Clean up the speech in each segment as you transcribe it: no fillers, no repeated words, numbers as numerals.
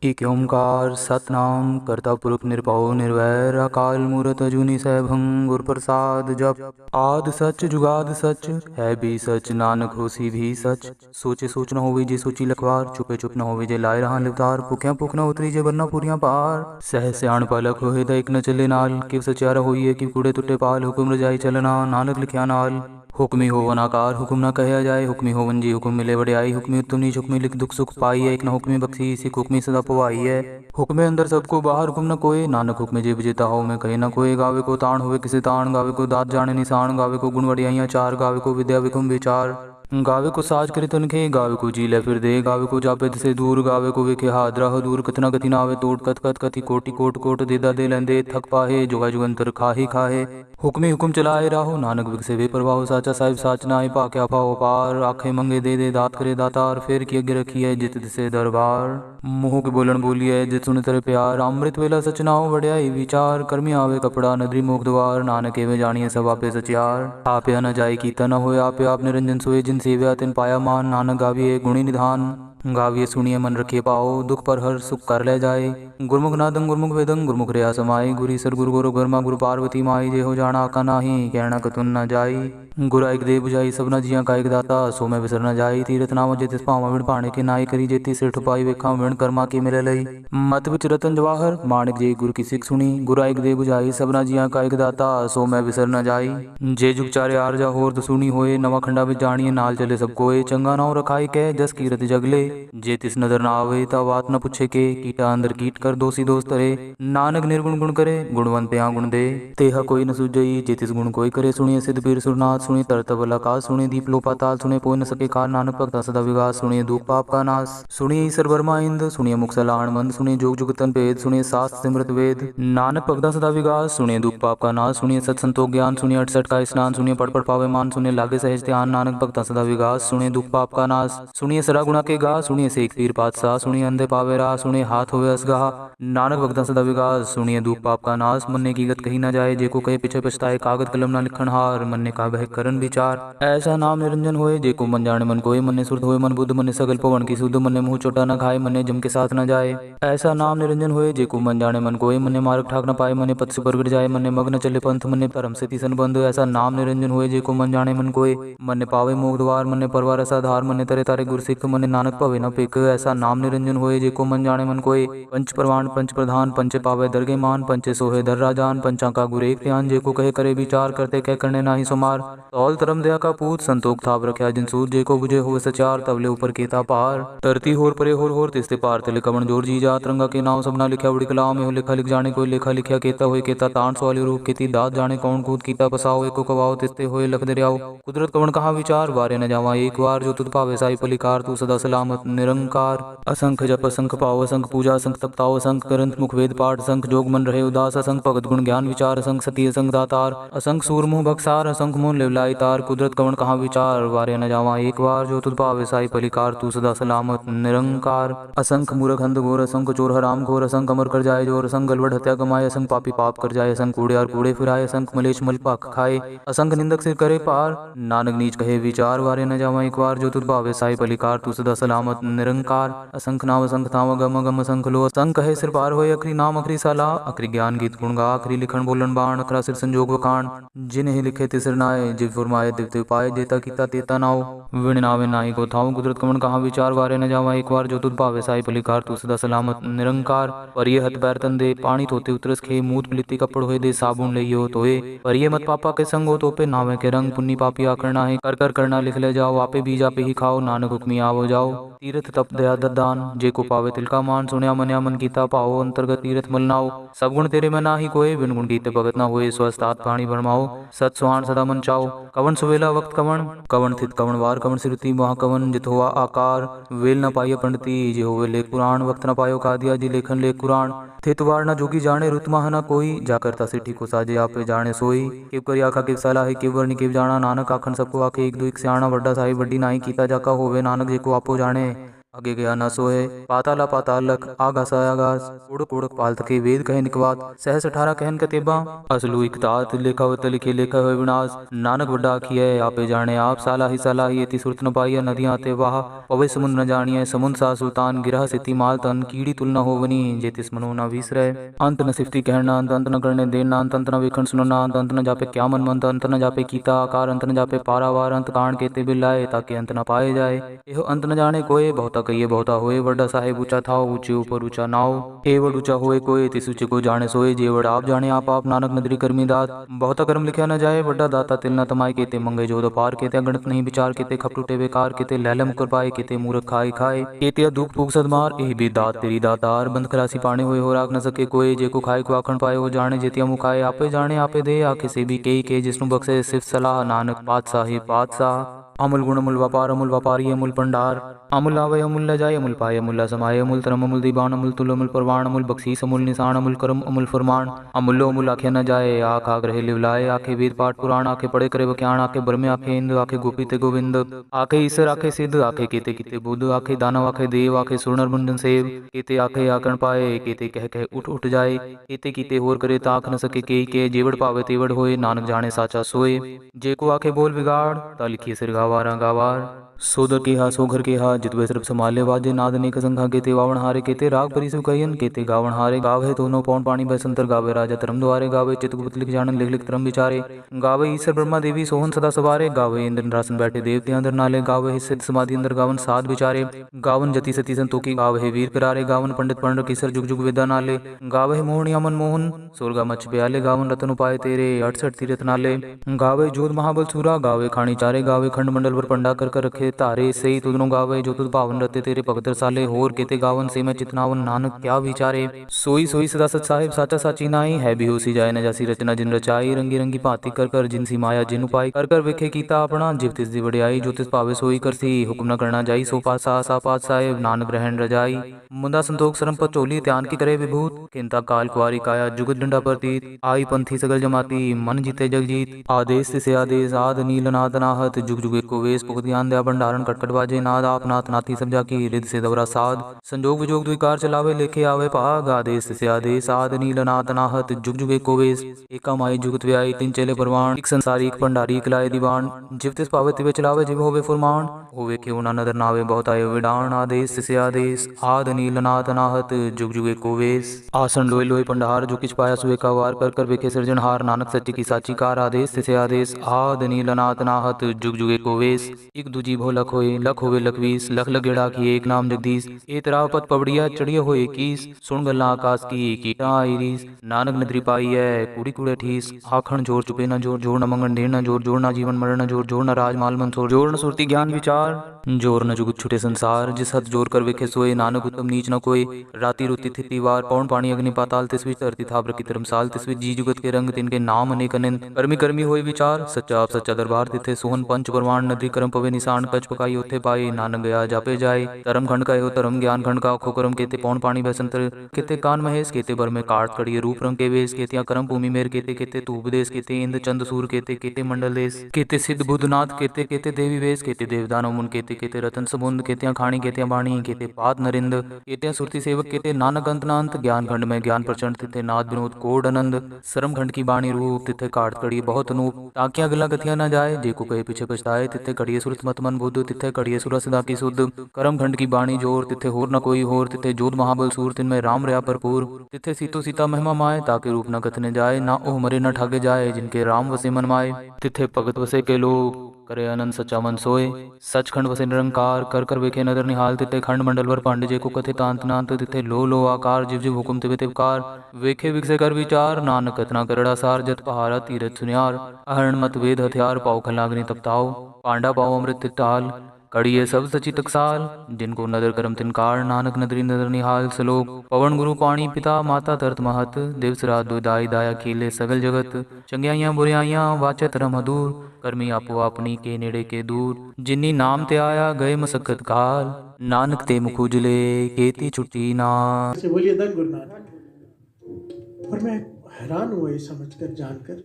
एक ओंकार सतनाम करता पुरख निरभउ निर्वैर अकाल मूरत अजूनी सैभं गुर प्रसाद जप। आद सच जुगाद सच है भी सच नानक होसी भी सच। सोचे सोच न होवे जे सोची लखवार चुपे चुप न होवे जे लाए रहा लिवतार। भुख्या भूख न उतरी जे बरना पूरियां पार। सह सियाण पलक होए द एक न चले नाल किव सचियारा होइए कि कूड़े टुटे पाल। हुक्म रजाई चलना नानक लिखिया नाल। हुक्मी होवन आकार हुक्म न कहा जाए। हुक्मी होवन जी हुक्म मिले वड्याई। हुक्मी उत्तम नीच हुक्मी लिख दुख सुख पाई है। एक न हुक्मी बख्शी सिख हुक्मी सदा पवाई है। हुक्मे अंदर सबको बाहर हुक्म न कोई नानक हुक्मे जे विजेता हो मैं कहे न कोई। गावे को ताण होवे किसे ताण गावे को दात जाने निशान। गावे को गुण वड्याइयाँ चार गावे को विद्या विकुम विचार। गावे को साज करे तनखे गावे को जी ले फिर दे। गावे को जापे से दूर गावे को विखे हादरा हो दूर। कतना गति नावे तोड़ कत कत कति कोटि कोट कोट देदा दे लेंदे थक पाहे जुगा जुगंतर खाही खाहे। हुक्मी हुक्म चलाए राहो नानक विकसे वे प्रभाव। साचा साहिब साच नाय पाक्या पाओ पार। आखे मंगे दे दे दात करे दातार। फेर की अगे रखी है जित दिसे दरबार। मुँह के बोलन बोली है जित सुन तेरे प्यार। अमृत वेला सच नाओ वड्याई विचार। कर्मी आवे कपड़ा नदरी मोख द्वार। नानक एवे जानिए सब आपे सचियार। आपया न जाय कीता न होय आपे आप निरंजन सोए। जिन सेव्या तिन पाया मान नानक गाविए गुणी निधान। गाविए सुनिए मन रखे पाओ दुख पर हर सुख कर ले जाए। गुरमुख नादं गुरमुख वेदं गुरमुख रया समाई। गुरी सर गुरु गुरु गरमा गुरु पार्वती माई। जे हो जाना आका नाही कहना कतुन न जाई। गुर एक दे बुझाई सब न जिया का एक दाता। सो मैं विसर न जाई तीरथ नाम जे तिस पावा विण पाणे के नाई। करी जेती सिर ठुपाई वेखा विण कर्मा के मिले लई। मत विच रतन जवाहर माणिक जे गुरु की सिख सुनी। गुर एक दे बुझाई सब न जिया का एक दाता। सो मैं विसर न जाई। जे जुग चारे आरजा होर दसुनी होए। नवा खंडा विच जानिए नाल चले सब कोए। चंगा नाव रखाई के जस कीरत जगले। जे तिस नदर न आवे ता बात न पूछे के। कीटा अंदर कीट कर दोषी दोष तरे। नानक निर्गुण गुण करे गुणवंत यहाँ गुण दे। तेहा कोई न सुझई जे तिस गुण कोई करे। सुनिए सिद्ध पीर सुरनाथ सुनिए तरत बल आकाश। सुनिए दीप लो पाताल सुनिए पोय न सके कार। नानक भगता सदा विगास सुनिए दुख पाप का नाश। सुनिए ईसर वर्मा इंद सुनिए मुख सलाहण मंद। सुनिए जोग जुगतन भेद सुनिए शास्त्र सिमृत वेद। नानक भगता सदा विगास सुनिए दुख पाप का नाश। सुनिए सत संतोख ज्ञान सुनिए 68 का स्नान। सुनिए पढ़ पढ़ पावे मान सुनिए लागे सहज ध्यान। नानक भगता सदा विगास सुनिए दुख पाप का नाश। सुनिए सरा गुणा के गा सुनिए सेख पीर पातशाह। सुनिए अंधे पावे राह सुनिए हाथ होवे असगाह। नानक भगता सदा विगास सुनिए दुख पाप का नाश। मन्ने की गत कही न जाए जेको कहे पीछे पछताए। कागद कलम न लिखण हार मन्ने का बह करन विचार। ऐसा नाम निरंजन होए जेको मन जाने मन कोय। मन्ने सुरत होए मन बुद्ध मन्ने सगल पवन की सुध। मन्ने मुँह चोटा न खाए मन्ने जम के साथ न जाए। ऐसा नाम निरंजन होए जेको मन जाने मन कोय। मन्ने मार्ग ठाक न पाए मन्ने पथ से परगट जाए। मन्ने मग्न चले पंथ मन्ने धर्म से तीसन बंध। ऐसा नाम निरंजन होए जेको मन जाने मन कोय। मन्ने पावे मोक्ष द्वार मन्ने परवार ऐसा धार। मन्ने तरे तारे गुर सिख मन्ने नानक पवे न पिक। ऐसा नाम निरंजन होए जेको मन जाने मन कोय। पंच प्रवाण पंच प्रधान पंचे पावे दरगे मान। पंचे सोहे दर राजान पंचा का गुर एक ध्यान। जेको कहे करे विचार करते कह करने नाही सुमार। तौल धर्म दया का पूत संतोख थाप रख्या जिन सूर। जेको बुझे हो सचार तवले ऊपर केता पार। तरती होर परे होर तिस्ते पार तिले कवन जोर जी जा। तिरंगा के नाम सबना लिखा बड़ी कलाम में हो लिखा लिख जाने कोई। लेखा लिखा केता होए केता ताण सवाली रूप केती दात जाने कौन कूद कीता पसाओ। एको कवाओ तिस्ते होए लख दरियाओ। कुदरत कवन कहा विचार वारे न जावा एक बार। जो तुद पावे साई पलिकार तू सदा सलामत निरंकार। असंख जप असंख पाओ असंख पूजा असंख तपताओ। असंख ग्रंथ मुख वेद पाठ असंख जोग मन रहे उदास। असंख भगत गुण ज्ञान विचार असंख सती असंख दातार। असंख सूर मुँह बक्सार असंख मोन लेवलाई तार। कुदरत कवन कहा विचार वारे न जावा एक बार। जो तुद पावे साई पलिकार तू सदा सलामत निरंकार। असंख मूर्ख अंध घोर असंख चोर हराम घोर। असंख अमर कर जाए जोर असंख गलवड हत्या कमाए। असंख पापी पाप कर जाए असंख कूड़े और कूड़े फिराए। असंख मलेश मल पाख खाए असंख निंदक सिर करे पार। नानक नीच कहे विचार वारे न जावा एक बार। जो तुद पावे साई पलिकार तू सदा सलामत निरंकार। असंख नाम असंख ताव गम गम असंख लो। असंख कहे सिर पार होए अखरी नाम अखरी साला। अखरी ज्ञान गीत गुण गा अखरी लिखण बोलन बाण। अखरा सिर संजोग वखाण जिन्हें लिखे तिसर नाय। जिव फुरमाए दिव तिव पाए जेता कीता तेता नाव। विण नावे नाही को थाऊ कुदरत कवन कहा विचार वारे न जावा एक बार। जो तुद पावे साई पलिकार तू सदा सलामत निरंकार। परिये हथ पैर तन दे पानी धोते उतरस खे। मूत पलिति कपड़ होए दे साबुन लइयो धोए। परिये मत पापा के संग हो तोपे नावे के रंग। पुन्नी पापी आकरना है कर कर करना लिख ले जाओ। आपे बीज आपे ही खाओ नानक हुक्मी आवो जाओ। तीर्थ तप दया ददान जेको पावे तिलका मान। सुनया मन्या मन कीता पाओ अंतर्गत तीर्थ मलनाओ। सब गुण तेरे में नाही कोय बिन गुण कीते भगत ना होए। स्वस्थ आत पाणी भरमाओ सत सुहान सदा मन चाओ। कवन सुवेला वक्त कवन कवन थित कवन वार। कवन सिरुति वहाँ कवन जित हुआ आकार। वेल न पाइय पंडिती जे होवे लेख पुराण। वक्त न पायो कादिया जी लेखन लेख पुराण। थित वार न जोगी जाने रुत माह न कोई। जा करता सिठी को साजे आपे जाने सोई। किव करी आखा किव सलाह है किव वर्णि किव जाना। नानक आखन सबको आखे एक दो एक स्याणा। वड्डा साहिब वड्डी नाही कीता जाका होवे नानक जेको आपो जाने। आगे गया न सोए, पाताला पाताल लख, आगास आगास, उड़क उड़क पालत के वेद कहे निकवात, सहस 18 कहन कतेबा, असलू इकतात लेखा वत लिखे लेखा हुए विनाश, नानक बड़ा किए आपे जाने आप, साला ही एति सुरत न पाइया, नदियाँ ते वाह, पवे समुद्र न जानिए, समुद्र सा सुल्तान, गिरह सिति माल तन, कीड़ी तुल न होवनी, जेतिस मनो न विसरे, अंत न सिफती कहना अंत, अंत न करने देना अंत, अंत न वेखण सुनना अंत, अंत न जापे क्या मन मंत, अंत न जापे कीता आकार, अंत न जापे पारावार, अंत कांड केते बिलाए, ताकि अंत न पाए जाए, एहो अंत न जाने कोई, बहुता कहिए बहुता होए, वड्डा साहेब ऊंचा था, ऊंचे ऊपर ऊंचा नाव, ए वड ऊंचा होए कोई, तिस ऊंचे को जाने सोए, जे वड आप जाने आप नानक नदरी करमी दात, बहुता कर्म लिखा न जाए, वड्डा दाता तिल न तमाय, केते मंगे जोद पार, केते गणत नहीं विचार, केते खप टूटे बेकार, केते लैले मुकर पाए, केते मूर्ख खाए खाए, केते दुख फूक सदमार, एह भी दात तेरी दातार, बंद खलासी पाने हुए हो राख न सके कोई, जे को खाए को आखण पाए हो जाने, जेतिया मुखाए आपे जाने आपे दे, आखे से भी के जिसनु बख्शे सिर्फ सलाह, नानक पातशाही पातशाह, अमुल गुण अमुल व्यापारी अमुल भंडार, अमुल आवे अमुल ल जाए, अमुल पाए अमुल समाये, अमुल तरम अमुल दीवान, अमुल तुल अमुल परवान, अमुल बख्शीस अमुल निशान, अमुल करम अमुल फरमान, अमुल्लो अमुल आखे न जाए, आख आग रहे लिवलाए, आखे वेद पाठ पुराण, आखे पढ़े करे बख्याण, आखे ब्रह्मे आखे इंद्र, आखे गोपीते गोविंद, आखे ईश्वर आखे सिद्ध, आखे केते किते बुद्ध, आखे दानव आखे देव, आखे सुरनर मुंडन सेव, केते आखे आकण पाए, केते कह कह उठ उठ जाए, केते कीते होर करे ताक न सके के जेवड़ पावे तेवड़ होए, नानक जाने साचा सोए, जे को आखे बोल बिगाड़, ता लिखिए सिर गावारा गावार, सोदर के हा सोघर के हा, जितवे सिर्फ संभाले वाजे, नाद ने कसंघा, केते वावण हारे, केते राग परिसु कहियन, केते गावण हारे, गावे तो नो पौन पानी बसंतर, गावे राजा धर्म द्वारे, गावे चितगुप्त लिख जानन लिख लिख धर्म विचारे, गावे ईश्वर ब्रह्मा देवी सोहन सदा सवारे, गावे इंद्र रासन बैठे देवते अंदर नाले, गावे सिद्ध समाधि अंदर गावन साध विचारे, गावन जति सती संतोखी, गावे वीर करारे, गावन पंडित पंड किसर जुग जुग वेदा नाले, गावे मोहन यामन मोहन सुरगा मच प्याले, गावन रतन उपाय तेरे 68 तीरथ नाले, गावे जोध महाबल सूरा, गावे खानी चारे, गावे खंड मंडल पर पंडा कर रखे तारे, सही तुदनो गावे जो तुद पावन रते तेरे भगत साले, होर केते गावन से मैं चितनावन, नानक क्या विचारे, सोई सोई सदा सच साहिब साचा साची नाई, है भी होसी जाए न जासी रचना जिन रचाई, रंगी रंगी भांति कर कर जिनसी माया जिन उपाय, कर कर विखे कीता अपना, जिव तिस दी बड़ियाई, जो तिस पावे सोई करसी, हुक्म न करना जाई, सो पासा सा पात साहेब, नानक ग्रहण रजाई, मुंदा संतोख सरम पर चोली, त्यान की करे विभूत, किंता काल कुआरी काया, जुगत डंडा प्रतीत, आई पंथी सगल जमाती, मन जीते जग जीत, आदेश से आदेश, आद नील नाद नाहत, जुग जुग एको वेश, पुख ध्यान दया भंडारण, कटकट बाजे नाद, आप नाथ नाथी सब जाकी, रिद से दवरा साध, संजोग विजोग द्विकार चलावे, लेखे आवे भाग, आदेश से आदेश, आद नील नाद नाहत, जुग जुग एको वेश, एका माई जुगत व्याई, तीन चेले परवान, एक संसारी एक भंडारी एक लाए दीवान, जिव तिस पावे तिवे चलावे, जिव होवे फुरमान, होवे क्यों ना नदर नावे बहुत आये विडान, आदेश से आदेश, आद नील नाद नाहत, जुग जुग एको वेश, आसन लोय लोय पंडार, जो किछ पाया सुए का वार, कर कर वेखे सृजनहार, नानक सच्ची की साची कार, आदेश से आदेश, आद नील नाद नाहत, जुग जुग एको वेश, एक दूजी भो लख होए, लख होवे लखवीस, लख लख गेड़ा की एक नाम जगदीश, ए तराव पत पबड़िया चढ़िया हो इक्कीस, सुन गल्ला आकाश की कीटा आईरीस, नानक नदरी पाई है कूड़ी कूड़े ठीस, आखण जोर चुपे न जोर, जोर न मंगन ढेर न जोर, जोर न जीवन मरण न जोर, जोर न राज माल मंसोर, जोर न सुरती ज्ञान विचार, जोर न जुगत छुटे संसार, जिस हद जोर कर वेखे सोए, नानक उत्तम नीच न कोई, राति रुति थिति वार, पौन पानी अग्नि पाताल, तिसवी धरती थापर की धर्मसाल, तिसवी जी जुगत के रंग, तिनके नाम अनेक अनंत, कर्मी कर्मी होए विचार, सच्चा आप सच्चा दरबार, तिथे सोहन पंच परवान, नदी करम पवे निशान, कच पकाई उथे पाई, नानक गया जापे जाए, धर्म खंड का एहो धर्म ज्ञान खंड का खो करम, केते पौन पानी बसंतर, केते कान महेश, केते बर में काट कड़िए रूप रंग के वेश, केतिया करम भूमि मेर, केते केते तू उपदेश, केते इंद्र चंद सूर, केते केते मंडल देश, केते सिद्ध बुद्धनाथ, केते केते देवी वेश, केते देवदानव मुन, केते केते रतन समुंद, केतिया खाणी केतिया बाणी, केते पाद नरिंद, केतिया सुरती सेवक, केते नानक अंत नांत, ज्ञान खंड में ज्ञान प्रचंड, तिथे नाद विनोद कोड आनंद, सरम खंड की बाणी रूप, तिथे काट कड़िए बहुत अनूप, ताकिया गला गतिया न जाए, जे को कहे पीछे पछताए, तिथे कड़िए सुरत मत मन बुद्ध, तिथे कड़िए सुरा सदा की शुद्ध, करम खंड की बाणी जोर, तिथे होर न कोई होर, तिथे जोध महाबल सूर, तिनमें राम रया भरपूर, तिथे सीतो सीता महिमा माए, ताके रूप न कथने जाए, ना ओह मरे न ठागे जाए, जिनके राम वसे मन माए, तिथे भगत वसे के लोग, करे अनंत सच्चा मन सोए, सचखंड वसे निरंकार, कर कर वेखे नदर निहाल, तिथे खंड मंडल वर पांडे, जे को कथे तांत नांत, तिथे लो लो आकार, जिव जिव हुकुम तिवे तिवकार, वेखे विकसे कर विचार, नानक कथना करड़ा सार, जत पहारा तीरथ सुनियार, अहरण मत वेद हथियार, पाओ खलाग्नि तपताओ, पांडा पाओ अमृत टाल, कड़िए सब सची टकसाल, जिनको नदर करम तिनकार, नानक नदरी नदर निहाल, सलोक पवन गुरु पाणी पिता माता तरत महत, देवसरा दुदाई दाया कीले सगल जगत, चंगियाइयां बुरियाइयां वाचे तरम अदूर, कर्मी आपो अपनी के नेड़े के दूर, जिन्नी नाम ते आया गए मसक्कत काल, नानक ते मुख उजले केती छुट्टी नाल। से बोलिए धन गुरु नानक। और मैं हैरान हुआ ये समझकर जानकर,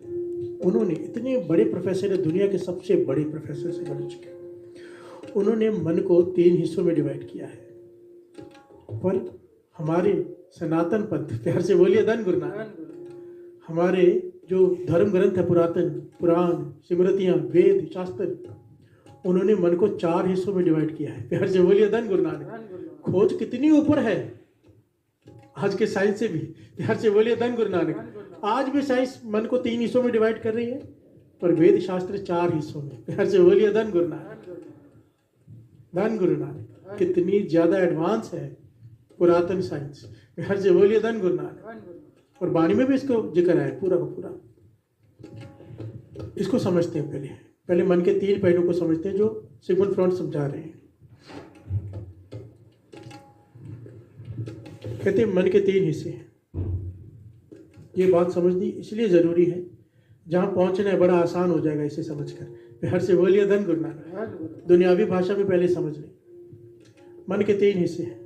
उन्होंने इतने बड़े प्रोफेसर है, दुनिया के सबसे बड़े प्रोफेसर से बन चुके, उन्होंने मन को 3 हिस्सों में डिवाइड किया है। पर हमारे सनातन पंथ, प्यार से बोलिए धन गुरु नानक, हमारे जो धर्म ग्रंथ है, पुरातन पुराण, स्मृतियाँ, वेद, शास्त्र, उन्होंने मन को 4 हिस्सों में डिवाइड किया है। प्यार से बोलिए धन गुरु नानक। खोज कितनी ऊपर है आज के साइंस से भी। प्यार से बोलिए धन गुरु नानक। आज भी साइंस मन को 3 हिस्सों में डिवाइड कर रही है, पर वेद शास्त्र 4 हिस्सों में। प्यार से बोलिए धन गुरु नानक। धन गुरु नानक। कितनी ज्यादा एडवांस है पुरातन साइंस। प्यार से बोलिए धन गुरु नानक। और वाणी में भी इसको जिक्र है पूरा का पूरा। इसको समझते हैं, पहले मन के 3 पहलू को समझते हैं जो सिगमंड फ्रॉइड समझा रहे हैं। कहते हैं मन के 3 हिस्से हैं। ये बात समझनी इसलिए जरूरी है, जहां पहुंचना है बड़ा आसान हो जाएगा इसे समझकर। प्यार से बोलिए धन गुरु नानक। दुनियावी भाषा में पहले समझ लें। मन के 3 हिस्से हैं,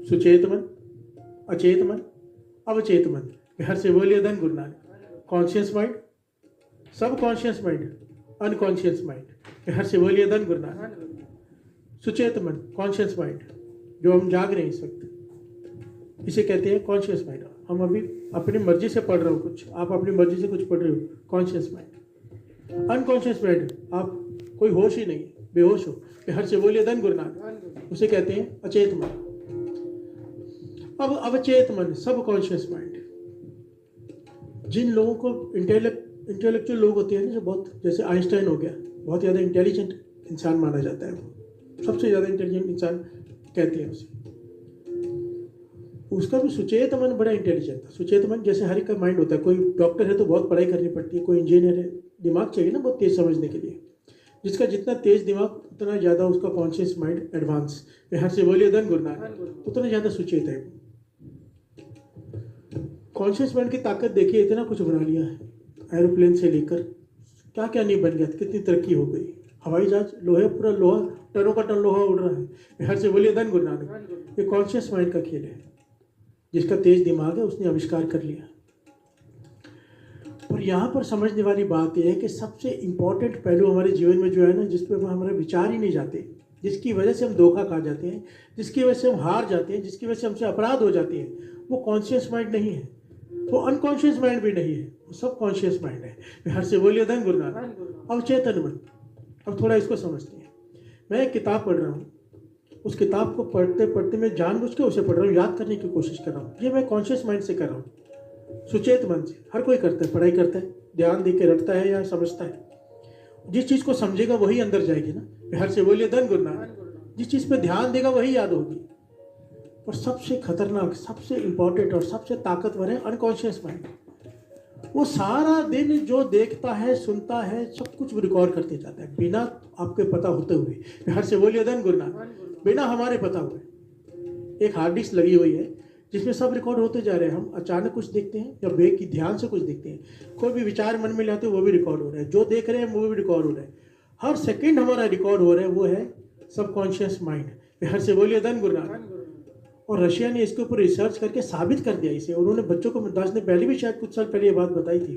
सुचेत मन, अचेत मन, अवचेत मन। प्यार से बोलिए धन गुरु नानक। कॉन्शियस माइंड, सब कॉन्शियस माइंड, अनकॉन्शियस माइंड। प्यार से बोलिए धन गुरु नानक। सुचेत मन, कॉन्शियस माइंड, जो हम जाग रहे हैं इस वक्त, इसे कहते हैं कॉन्शियस माइंड। हम अभी अपनी मर्जी से पढ़ रहे हो कुछ, आप अपनी मर्जी से कुछ पढ़ रहे हो, कॉन्शियस माइंड। अनकॉन्शियस माइंड, आप कोई होश ही नहीं, बेहोश हो। प्यार से बोलिए धन गुरु नानक। उसे कहते हैं अचेत मन। अब अवचेत मन, सब कॉन्शियस माइंड। जिन लोगों को इंटेलेक्चुअल लोग होते हैं ना, जो बहुत, जैसे आइंस्टाइन हो गया, बहुत ज़्यादा इंटेलिजेंट इंसान माना जाता है, वो सबसे ज़्यादा इंटेलिजेंट इंसान कहते हैं उसे। उसका भी सुचेत मन बड़ा इंटेलिजेंट था। सुचेत मन जैसे हर एक का माइंड होता है। कोई डॉक्टर है तो बहुत पढ़ाई करनी पड़ती है, कोई इंजीनियर है, दिमाग चाहिए ना बहुत तेज समझने के लिए। जिसका जितना तेज दिमाग उतना ज़्यादा उसका कॉन्शियस माइंड एडवांस। यहाँ से बोलिए धन गुरु नानक। उतना ज़्यादा सुचेत है। कॉन्शियस माइंड की ताकत देखिए, इतना कुछ बना लिया है, एरोप्लेन से लेकर क्या क्या नहीं बन गया, कितनी तरक्की हो गई। हवाई जहाज, लोहे, पूरा लोहा, टनों का टन लोहा उड़ रहा है। यहाँ से बोलिए धन गुरु नानक। ये कॉन्शियस माइंड का खेल है। जिसका तेज दिमाग है उसने आविष्कार कर लिया। और यहाँ पर समझने वाली बात यह है कि सबसे इम्पोर्टेंट पहलू हमारे जीवन में जो है ना, जिस पर हमारे विचार ही नहीं जाते, जिसकी वजह से हम धोखा खा जाते हैं, जिसकी वजह से हम हार जाते हैं, जिसकी वजह से हमसे अपराध हो जाते हैं, वो कॉन्शियस माइंड नहीं है, वो अनकॉन्शियस माइंड भी नहीं है, वो सब कॉन्शियस माइंड है। हर से बोलिए धन गुरु नानक। अवचेतन मन। अब थोड़ा इसको समझते हैं। मैं एक किताब पढ़ रहा हूँ, उस किताब को पढ़ते पढ़ते मैं जानबूझ के उसे पढ़ रहा हूँ, याद करने की कोशिश कर रहा हूँ। ये मैं कॉन्शियस माइंड से कर रहा हूँ, सुचेत मन से। हर कोई करता है, पढ़ाई करता है, ध्यान दे के रटता है या समझता है। जिस चीज़ को समझेगा वही अंदर जाएगी ना। हर से बोलिए धन गुरु नानक। जिस चीज़ पे ध्यान देगा वही याद होगी। और सबसे खतरनाक, सबसे इंपॉर्टेंट और सबसे ताकतवर है अनकॉन्शियस माइंड। वो सारा दिन जो देखता है, सुनता है, सब कुछ रिकॉर्ड करते जाता है बिना आपके पता होते हुए। हर से बोलिए धन गुरु नानक। बिना हमारे पता हुए एक हार्ड डिस्क लगी हुई है जिसमें सब रिकॉर्ड होते जा रहे हैं। हम अचानक कुछ देखते हैं या बेक की ध्यान से कुछ देखते हैं, कोई भी विचार मन में लाते हैं वो भी रिकॉर्ड हो रहा है, जो देख रहे हैं वो भी रिकॉर्ड हो रहा है। हर सेकंड हमारा रिकॉर्ड हो रहा है, वो है सबकॉन्शियस माइंड। हर से बोलिए धन गुरु नानक। और रशिया ने इसके ऊपर रिसर्च करके साबित कर दिया इसे। उन्होंने बच्चों को, दास ने पहले भी शायद कुछ साल पहले ये बात बताई थी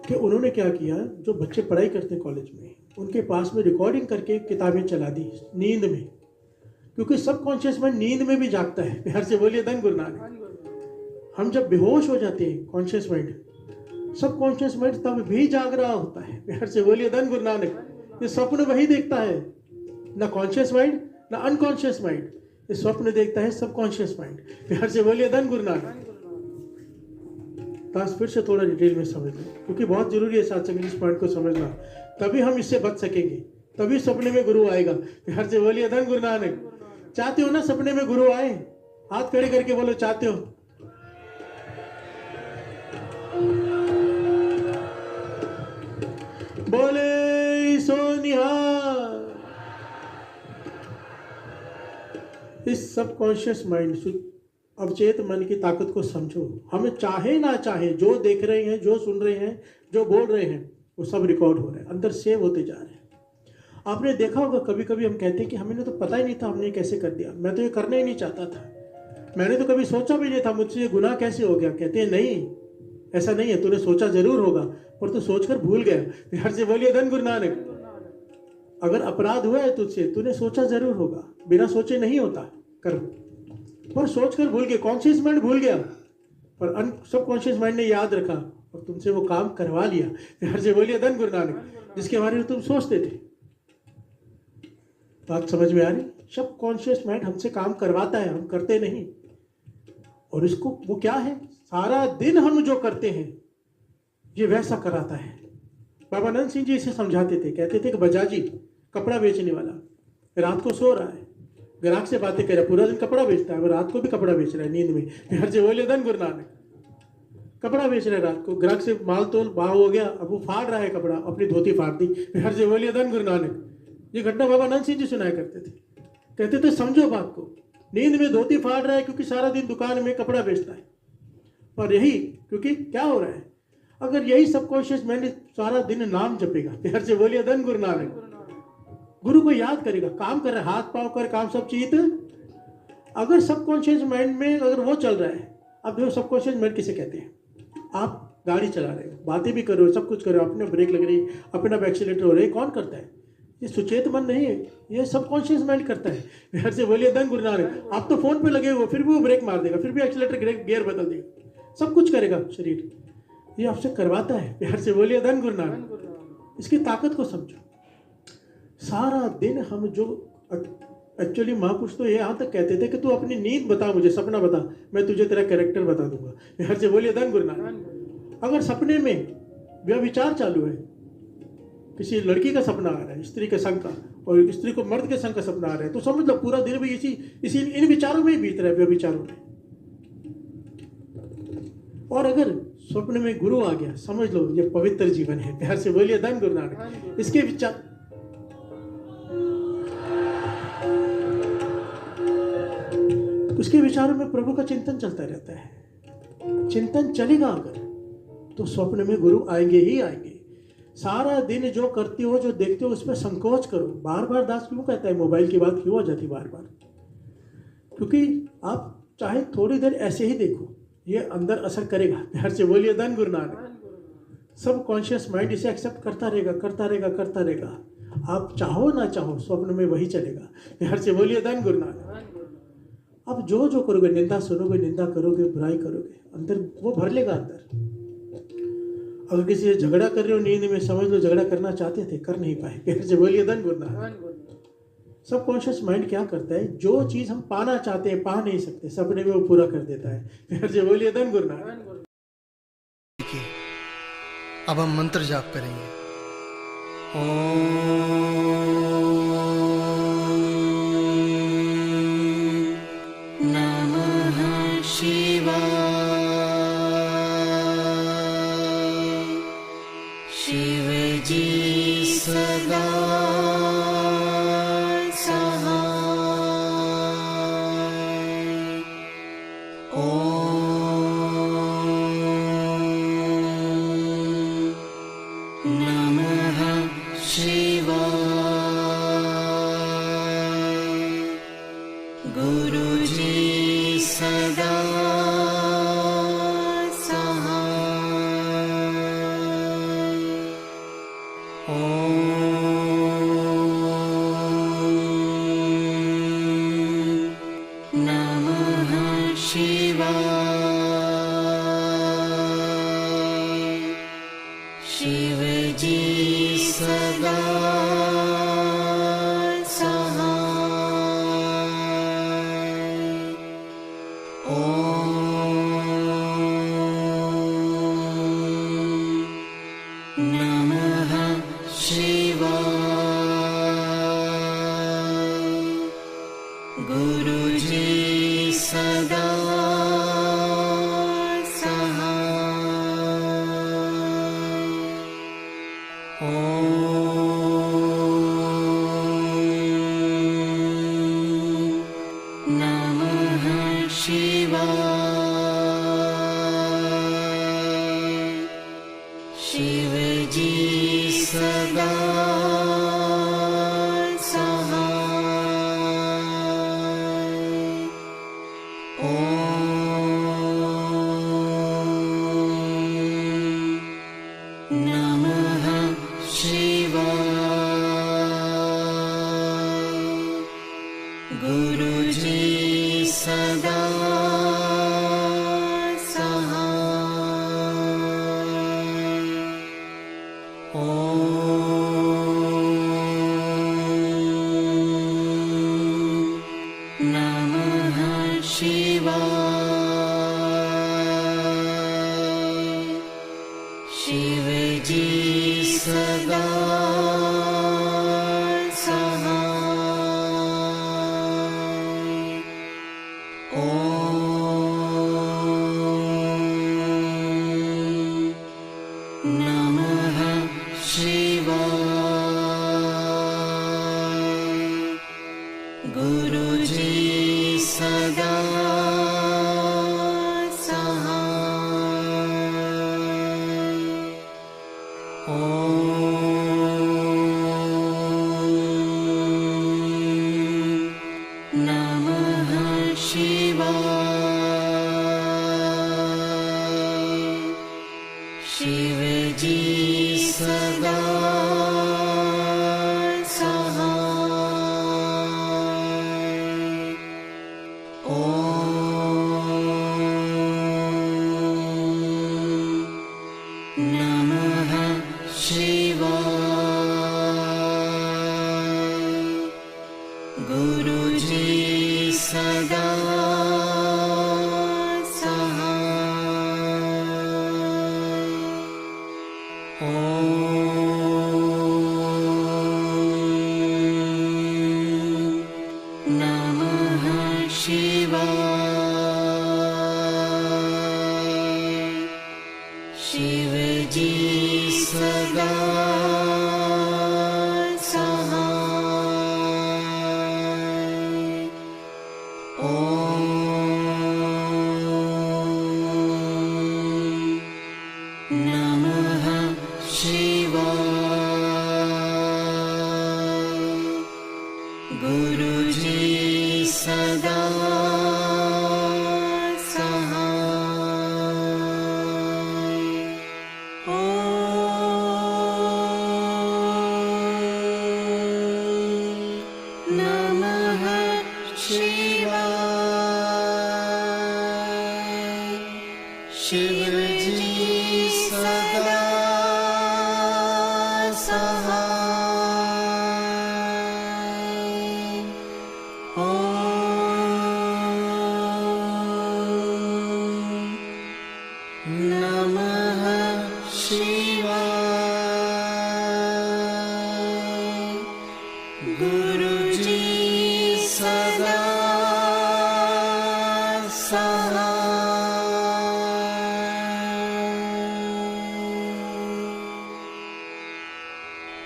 कि उन्होंने क्या किया, जो बच्चे पढ़ाई करते हैं कॉलेज में, उनके पास में रिकॉर्डिंग करके किताबें चला दी नींद में, क्योंकि सबकॉन्शियस माइंड नींद में भी जागता है। प्यार से बोलिए धन गुरु नानक। हम जब बेहोश हो जाते हैं, कॉन्शियस माइंड, सबकॉन्शियस माइंड तब भी जाग रहा होता है। प्यार से बोलिए धन गुरु नानक। ये स्वप्न वही देखता है, ना कॉन्शियस माइंड ना अनकॉन्शियस माइंड। ये स्वप्न देखता है सबकॉन्शियस माइंड। प्यार से बोलिए धन गुरु नानक। तो फिर से थोड़ा डिटेल में समझ लें, क्योंकि बहुत जरूरी है साथ इस पॉइंट को समझना, तभी हम इससे बच सकेंगे, तभी सपने में गुरु आएगा। प्यार से बोलिए धन गुरु नानक। चाहते हो ना सपने में गुरु आए? हाथ खड़े करके बोलो, चाहते हो? बोले सोनिहार। इस सबकॉन्शियस माइंड, अवचेत मन की ताकत को समझो। हमें चाहे ना चाहे, जो देख रहे हैं, जो सुन रहे हैं, जो बोल रहे हैं, वो सब रिकॉर्ड हो रहा है, अंदर सेव होते जा रहे हैं। आपने देखा होगा कभी कभी हम कहते हैं कि हमें तो पता ही नहीं था, हमने कैसे कर दिया, मैं तो ये करना ही नहीं चाहता था, मैंने तो कभी सोचा भी नहीं था, मुझसे ये गुनाह कैसे हो गया। कहते हैं नहीं, ऐसा नहीं है, तूने सोचा जरूर होगा पर तू सोचकर भूल गया। प्यार से बोलिए धन गुरु नानक। अगर अपराध हुआ है तुझसे, तूने सोचा जरूर होगा, बिना सोचे नहीं होता कर्म, पर सोचकर भूल गए, कॉन्शियस माइंड भूल गया, पर सब कॉन्शियस माइंड ने याद रखा और तुमसे वो काम करवा लिया। प्यार से बोलिए धन गुरु नानक, जिसके बारे में तुम सोचते थे। बात समझ में आ रही? सब कॉन्शियस माइंड हमसे काम करवाता है, हम करते नहीं। और इसको वो क्या है, सारा दिन हम जो करते हैं ये वैसा कराता है। बाबा नंद सिंह जी इसे समझाते थे, कहते थे कि बजाजी कपड़ा बेचने वाला रात को सो रहा है, ग्राहक से बातें कर रहा है, पूरा दिन कपड़ा बेचता है, वो रात को भी कपड़ा बेच रहा है नींद में। प्यार से बोलिए धन गुरु नानक। कपड़ा बेच रहा है रात को, ग्राहक से माल तोल भाव हो गया, अब वो फाड़ रहा है कपड़ा, अपनी धोती फाड़ दी। प्यार से बोलिए धन गुरु नानक। ये घटना बाबा नंद सिंह जी सुनाया करते थे, कहते थे समझो बात को, नींद में धोती फाड़ रहा है क्योंकि सारा दिन दुकान में कपड़ा बेचता है, और यही क्योंकि क्या हो रहा है, अगर यही सबकॉन्शियस माइंड सारा दिन नाम जपेगा, प्यार से बोलिए धन गुरु नानक, गुरु को याद करेगा, काम कर रहा है, हाथ पांव कर काम सब चीज, अगर सबकॉन्शियस माइंड में अगर वो चल रहा है। अब देखो सबकॉन्शियस माइंड किसे कहते हैं, आप गाड़ी चला रहे हो, बातें भी कर रहे हो, सब कुछ कर रहे हो, अपने ब्रेक लग रही, अपना एक्सीलेटर हो रही, कौन करता है? ये सुचेत मन नहीं है, ये सबकॉन्शियस माइंड करता है। प्यार से बोलिए धन गुरु नानक। आप तो फोन पे लगे हुए, फिर भी वो ब्रेक मार देगा, फिर भी एक्सीलेटर गियर बदल देगा, सब कुछ करेगा शरीर, ये आपसे करवाता है। प्यार से बोलिए धन गुरु नानक। इसकी ताकत को समझो। सारा दिन हम जो एक्चुअली महापुरुष तो ये यहाँ तक कहते थे कि तू अपनी नींद बता, मुझे सपना बता, मैं तुझे तेरा कैरेक्टर बता दूंगा। प्यार से बोलिए धन गुरु नानक। अगर सपने में व्यभिचार चालू है, किसी लड़की का सपना आ रहा है, स्त्री के संग का, और स्त्री को मर्द के संग का सपना आ रहा है, तो समझ लो पूरा दिन भी इसी इन विचारों में ही बीत रहा है, व्यभिचारों में। और अगर स्वप्न में गुरु आ गया, समझ लो ये पवित्र जीवन है। प्यार से बोलिए धन गुरु नानक। इसके विचार, उसके विचारों में प्रभु का चिंतन चलता रहता है। चिंतन चलेगा अगर, तो स्वप्न में गुरु आएंगे ही आएंगे। सारा दिन जो करते हो, जो देखते हो, उसमें संकोच करो। बार बार दास क्यों कहता है मोबाइल की बात क्यों आ जाती बार बार? क्योंकि आप चाहे थोड़ी देर ऐसे ही देखो, ये अंदर असर करेगा। प्यार से बोलिए धन गुरु नानक। सब कॉन्शियस माइंड इसे एक्सेप्ट करता रहेगा, करता रहेगा, करता रहेगा। आप चाहो ना चाहो स्वप्न में वही चलेगा। प्यार से बोलिए धन गुरु नानक। अब जो जो करोगे, निंदा सुनोगे, निंदा करोगे, बुराई करोगे, अंदर वो भर लेगा अंदर। अगर किसी से झगड़ा कर रहे हो नींद में, समझ लो झगड़ा करना चाहते थे, कर नहीं पाए। प्यार से बोलिए धन गुरु नानक। सब कॉन्शियस माइंड क्या करता है, जो चीज हम पाना चाहते हैं, पा नहीं सकते, सपने में वो पूरा कर देता है। प्यार से बोलिए धन गुरु नानक। अब हम मंत्र जाप करेंगे। नमः शिवाय, शिव जी सदा सदा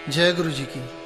जय गुरु जी की।